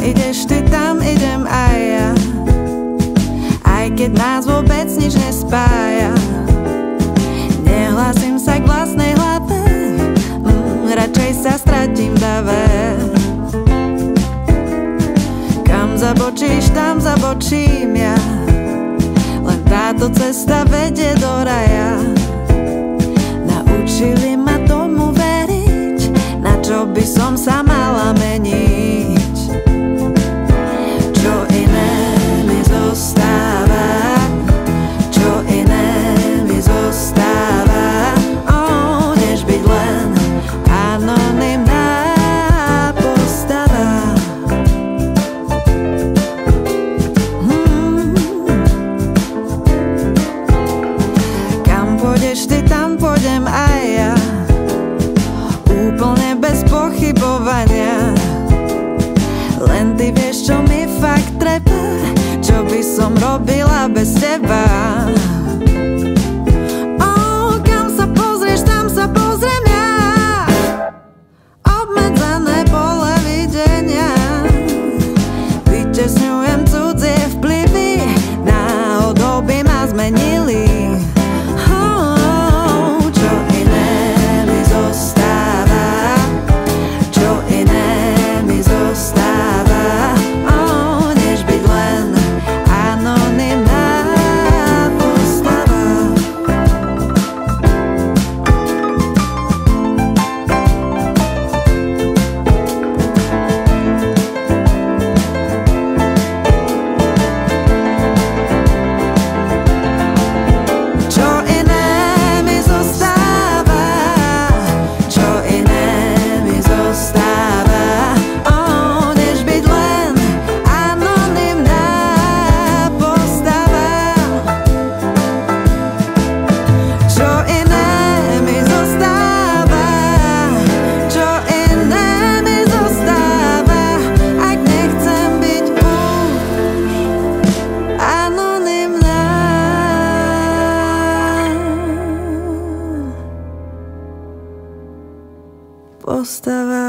ideš ty, tam idem aj ja. Aj keď nás vôbec nič nespája. Nehlásim sa k vlastnej hlave, radšej sa stratím v dave. Kam zabočíš, tam zabočím ja. Len táto cesta vedie do raja. Naučili ma tomu veriť, na čo by som sa mala meniť. Čo iné mi zostáva, čo iné mi zostáva, než byť len anonymná postava. Kam pôjdeš ty, tam pôjdem aj ja. Úplne bez pochybovania. Len ty vieš, čo mi fakt treba, čo by som robila bez teba. Kam sa pozrieš, tam sa pozriem ja. Obmedzené pole videnia, vytesňujem cudzie vplyvy, náhodou by ma zmenili. Čo iné mi zostáva, čo iné mi zostáva, než byť len anonymná postava. Čo iné mi zostáva, čo iné mi zostáva, než byť len anonymná postava. Čo iné mi zostáva, čo iné mi zostáva, ak nechcem byť už anonymná postava.